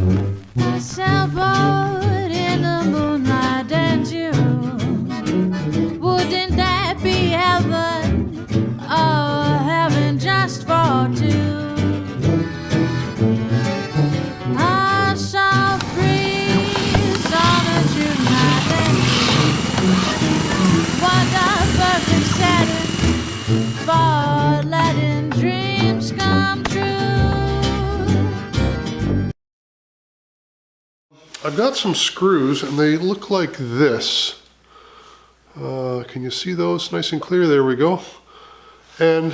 A sailboat in the moonlight and June. Wouldn't that be heaven? Oh, heaven just for two. A soft breeze on a June night and what a perfect setting for letting dreams come true. I've got some screws and they look like this. Can you see those nice and clear? There we go. And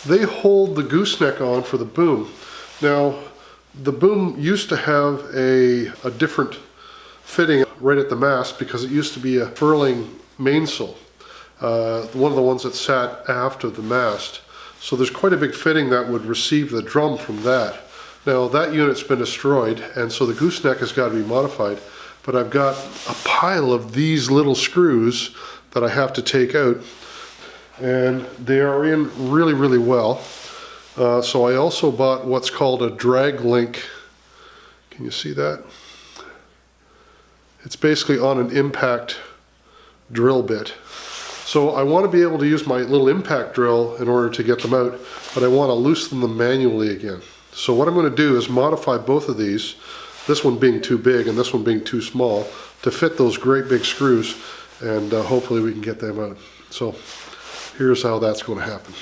they hold the gooseneck on for the boom. Now, the boom used to have a different fitting right at the mast because it used to be a furling mainsail. One of the ones that sat aft of the mast. So there's quite a big fitting that would receive the drum from that. Now that unit's been destroyed and so the gooseneck has got to be modified, but I've got a pile of these little screws that I have to take out and they are in really, really well. So I also bought what's called a drag link. Can you see that? It's basically on an impact drill bit. So I want to be able to use my little impact drill in order to get them out, but I want to loosen them manually again. So what I'm going to do is modify both of these, this one being too big and this one being too small, to fit those great big screws, and hopefully we can get them out. So here's how that's going to happen.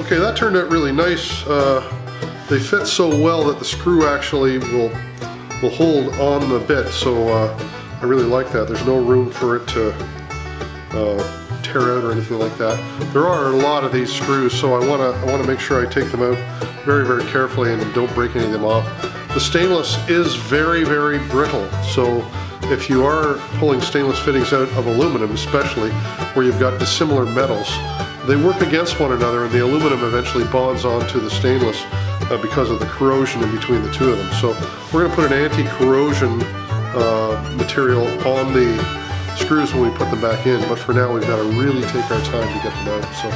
Okay, that turned out really nice. They fit so well that the screw actually will hold on the bit, so I really like that. There's no room for it to tear out or anything like that. There are a lot of these screws, so I want to make sure I take them out very, very carefully and don't break any of them off. The stainless is very, very brittle, so if you are pulling stainless fittings out of aluminum, especially where you've got dissimilar metals, they work against one another and the aluminum eventually bonds onto the stainless because of the corrosion in between the two of them. So we're going to put an anti-corrosion material on the screws when we put them back in, but for now we've got to really take our time to get them out. So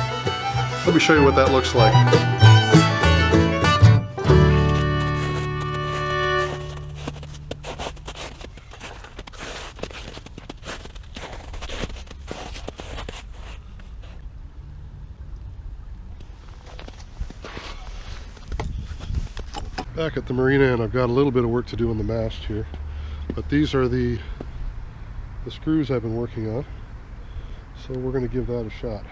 let me show you what that looks like. Back at the marina, and I've got a little bit of work to do on the mast here, but these are the screws I've been working on, so we're going to give that a shot.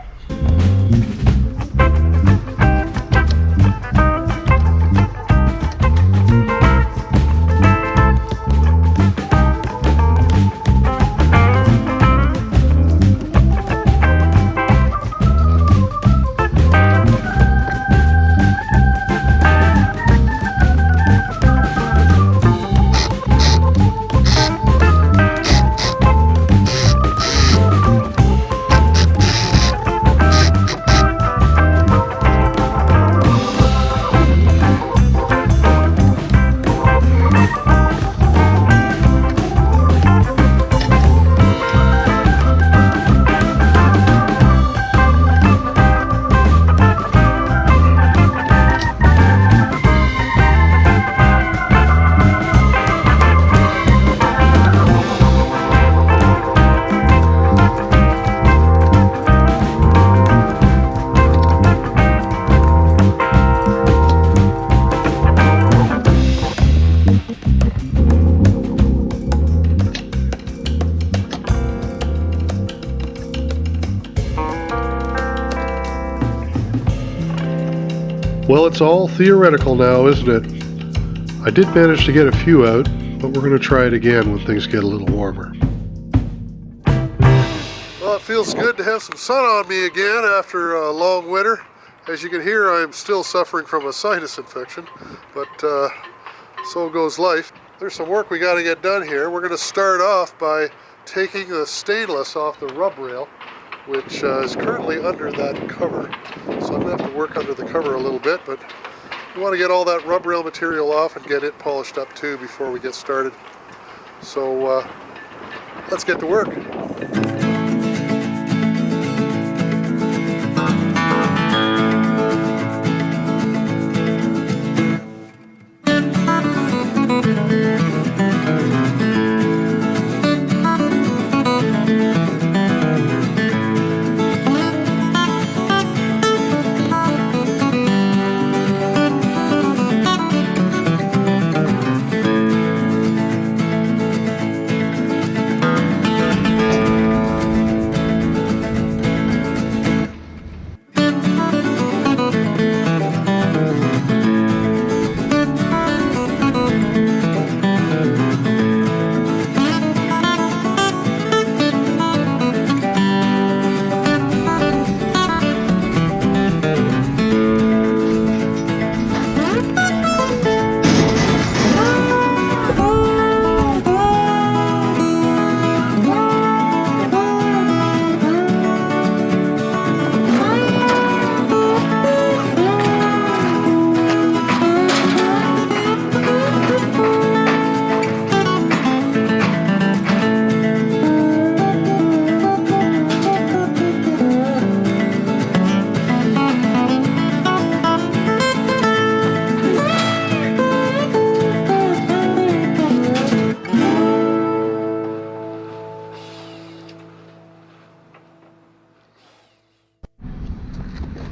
Well, it's all theoretical now, isn't it? I did manage to get a few out, but we're going to try it again when things get a little warmer. Well, it feels good to have some sun on me again after a long winter. As you can hear, I'm still suffering from a sinus infection, but so goes life. There's some work we got to get done here. We're going to start off by taking the stainless off the rub rail, which is currently under that cover. So I'm going to have to work under the cover a little bit, but we want to get all that rub rail material off and get it polished up too before we get started. So let's get to work.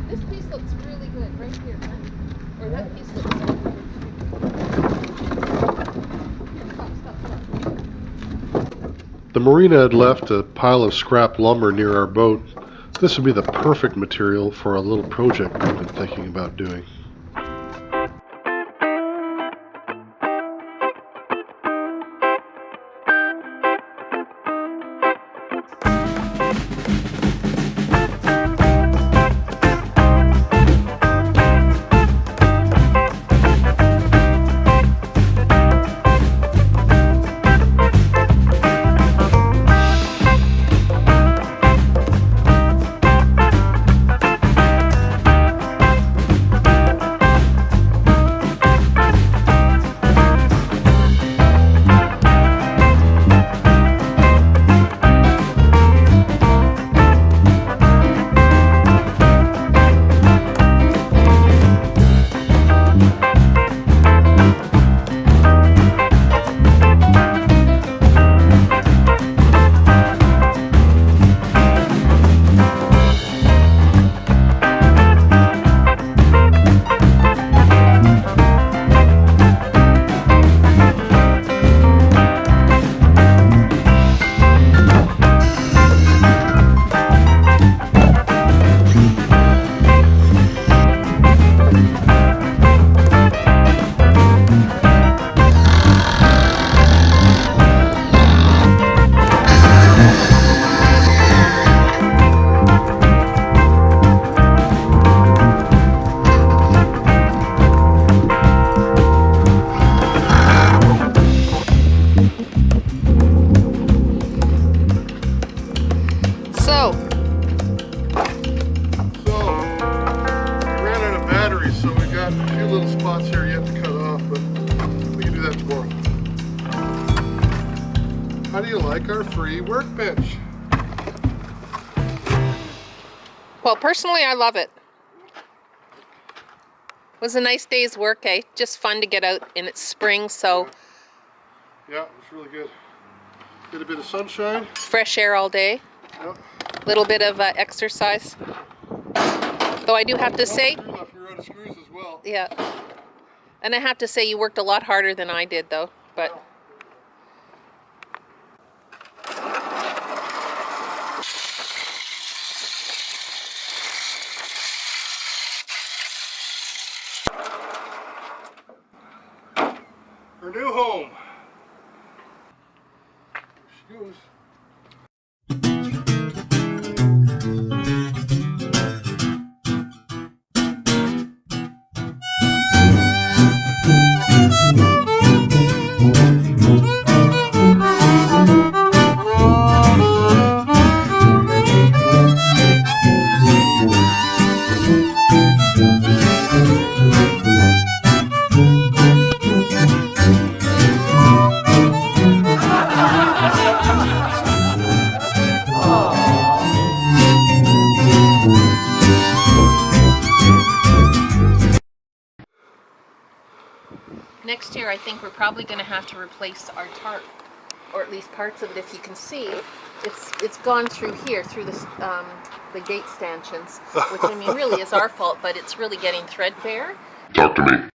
This piece looks really good right here, huh? Or that piece looks good. The marina had left a pile of scrap lumber near our boat. This would be the perfect material for a little project we've been thinking about doing. How do you like our free workbench? Well, personally, I love it. It was a nice day's work, eh? Just fun to get out, and it's spring, so... Yeah, it was really good. Get a bit of sunshine. Fresh air all day. Yep. Little bit of exercise. Though I do have to say... You're out of screws as well. Yeah. And I have to say, you worked a lot harder than I did, though. But... Yeah. her new home. There she goes. Next year, I think we're probably going to have to replace our tarp, or at least parts of it. If you can see, it's gone through here, through the gate stanchions, which I mean really is our fault, but it's really getting threadbare. Talk to me.